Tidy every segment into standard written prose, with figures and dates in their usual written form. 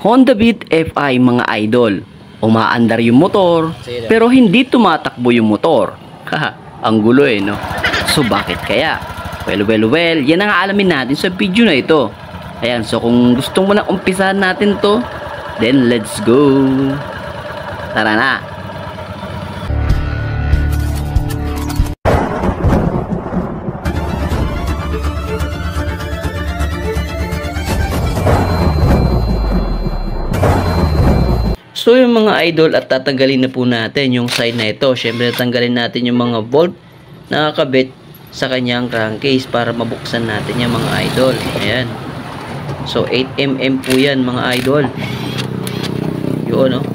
Honda Beat FI mga idol. Umaandar yung motor, pero hindi tumatakbo yung motor. Haha, ang gulo no? So bakit kaya? Well, yan ang aalamin natin sa video na ito. Ayan, so kung gusto mo na umpisahan natin to, then let's go. Tara na. So yung mga idol, at tatanggalin na po natin yung side na ito. Syempre tatanggalin natin yung mga bolt na nakakabit sa kanyang crankcase para mabuksan natin yung mga idol. Ayan. So 8mm po yan mga idol. Yun no.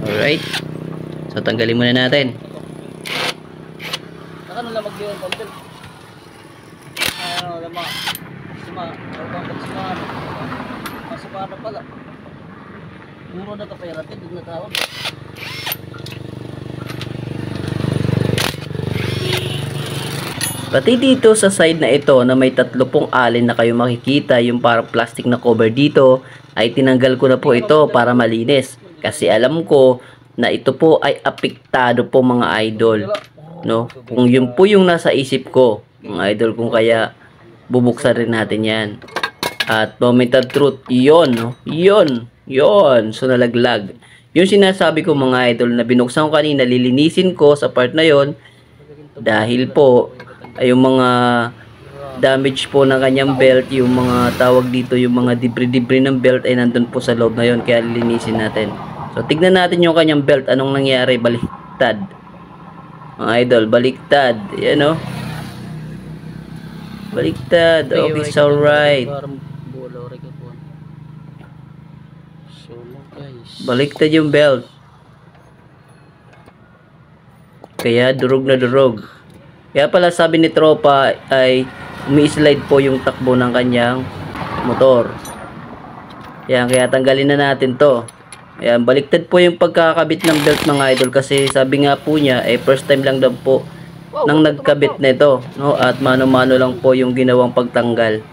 Alright. So tanggalin muna natin. Ano lang mag-iwan bundle? Ano lang mga masumano pala. Muro na kapayarapin, doon na tawag. Pati dito sa side na ito na may 3 pong alin na kayo makikita, yung parang plastic na cover dito, ay tinanggal ko na po ito para malinis. Kasi alam ko na ito po ay apektado po mga idol. No? Kung yun po yung nasa isip ko, mga idol, kung kaya bubuksan rin natin yan. At moment of truth, yun, no? Yun. So nalaglag. Yung sinasabi ko mga idol na binuksan ko kanina, lilinisin ko sa part na yon dahil po ay yung mga damage po ng kanyang belt, yung mga tawag dito, yung mga debris ng belt ay nandun po sa loob na yon, kaya lilinisin natin. So tignan natin yung kanyang belt, anong nangyari. Baliktad mga idol, baliktad. Yan o, baliktad. Okay, it's alright. Baliktad yung belt. Kaya durog na durog. Kaya pala sabi ni tropa ay umi-slide po yung takbo ng kanyang motor. Yan, kaya tanggalin na natin to. Ayan, baliktad po yung pagkakabit ng belt mga idol, kasi sabi nga po niya first time lang daw po nang nagkabit nito, no? At mano-mano lang po yung ginawang pagtanggal.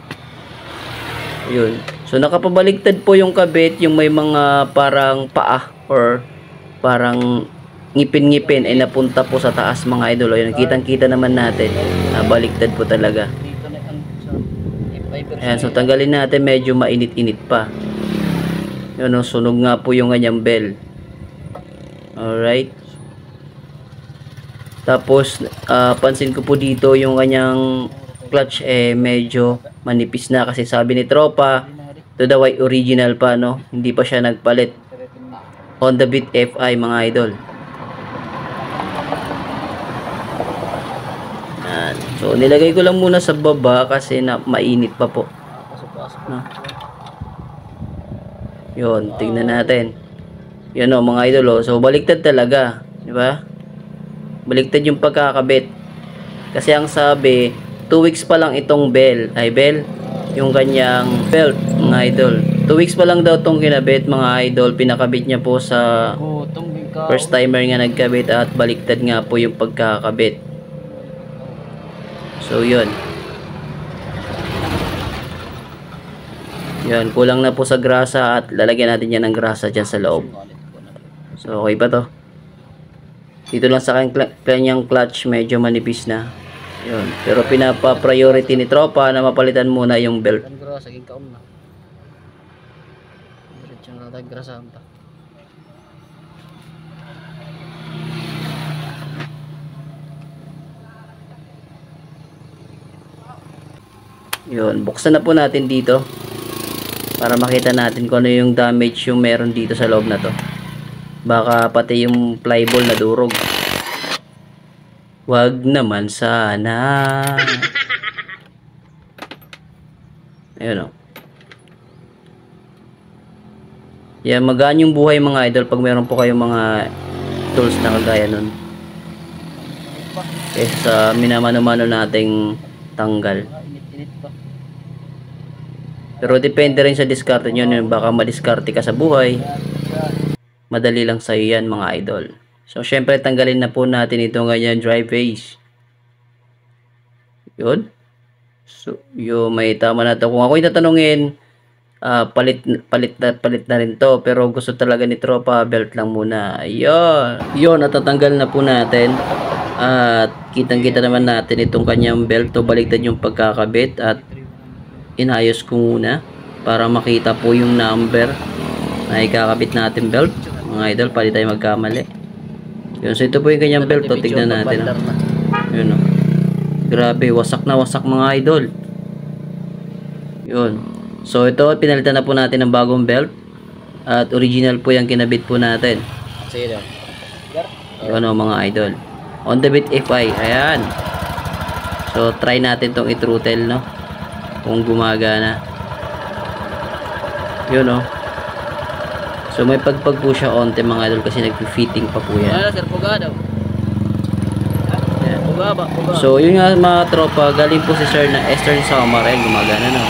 Yun. So nakapabaliktad po yung kabit, yung may mga parang paa or parang ngipin-ngipin ay napunta po sa taas mga idol. Ayun, kitang-kita naman natin. Baliktad po talaga. Ayan, so tanggalin natin, medyo mainit-init pa. Yun, no, sunog nga po yung kanyang bell. Alright. Tapos pansin ko po dito yung kanyang clutch medyo manipis na, kasi sabi ni tropa to the white original pa, no? Hindi pa siya nagpalit. Honda Beat FI mga idol. Yan. So nilagay ko lang muna sa baba kasi na mainit pa po, no? Yun, tingnan natin. Yun o mga idol, so baliktad talaga, di ba? Baliktad yung pagkakabit. Kasi ang sabi 2 weeks pa lang itong bell, yung kanyang belt mga idol. 2 weeks pa lang daw itong kinabit mga idol. Pinakabit niya po sa first timer nga nagkabit, at baliktad nga po yung pagkakabit. So yun. Yan, kulang na po sa grasa, at lalagyan natin yan ng grasa dyan sa loob. So okay pa to. Dito lang sa kanyang clutch, medyo manipis na. Yun. Pero pinapa-priority ni tropa na mapalitan muna yung belt. Yun, buksan na po natin dito para makita natin kung ano yung damage yung meron dito sa loob na to. Baka pati yung flyball na durog. Wag naman sana. Ayun o. Yan, magaan yung buhay mga idol pag meron po kayong mga tools na kagaya nun. Sa minamano-mano nating tanggal. Pero depende rin sa diskarte nyo. Baka madiskarte ka sa buhay. Madali lang sa'yo yan mga idol. So, syempre, tanggalin na po natin ito ngayon, drive face. Yun. So, may tama na ito. Kung ako'y tatanungin, palit na rin to, pero gusto talaga ni tropa belt lang muna. Ayun, yun, natatanggal na po natin at kitang kita naman natin itong kanyang belt. To baliktad yung pagkakabit at inayos ko muna para makita po yung number na ikakabit natin belt, mga idol, pali tayo magkamali. Yun, so ito po yung kanyang belt. To tignan natin, yun, oh. Grabe, wasak na wasak mga idol. Yun. So ito, pinalitan na po natin ng bagong belt. At original po yung kinabit po natin. Sige. Yun, o mga idol. On the bit FI. Ayan. So try natin tong i-throttle, no? Kung gumagana. Yun, o. So may pagpag po siya onte mga idol kasi nag-fitting pa po yan. Wala sir, puga daw. Ayan. Puga ba? Puga. So yun nga mga tropa, galing po si sir na Eastern Summer. Ayan, gumagana, no?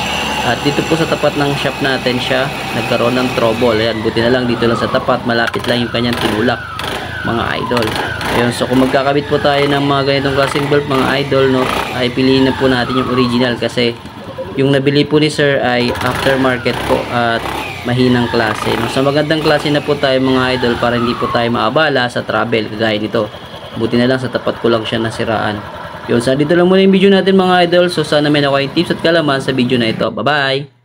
At dito po sa tapat ng shop natin siya nagkaroon ng trouble. Ayan, buti na lang dito lang sa tapat, malapit lang yung kanyang tinulak, mga idol. Ayun, so kung magkakabit po tayo ng mga ganitong klaseng belt mga idol, no, ay piliin na po natin yung original kasi yung nabili po ni sir ay aftermarket po at mahinang klase, no. So magandang klase na po tayo mga idol para hindi po tayo maabala sa travel kagaya nito. Buti na lang sa tapat ko lang siya nasiraan. Yun, so dito lang muna yung video natin mga idol. So sana may nakuha yung tips at kalaman sa video na ito. Bye bye!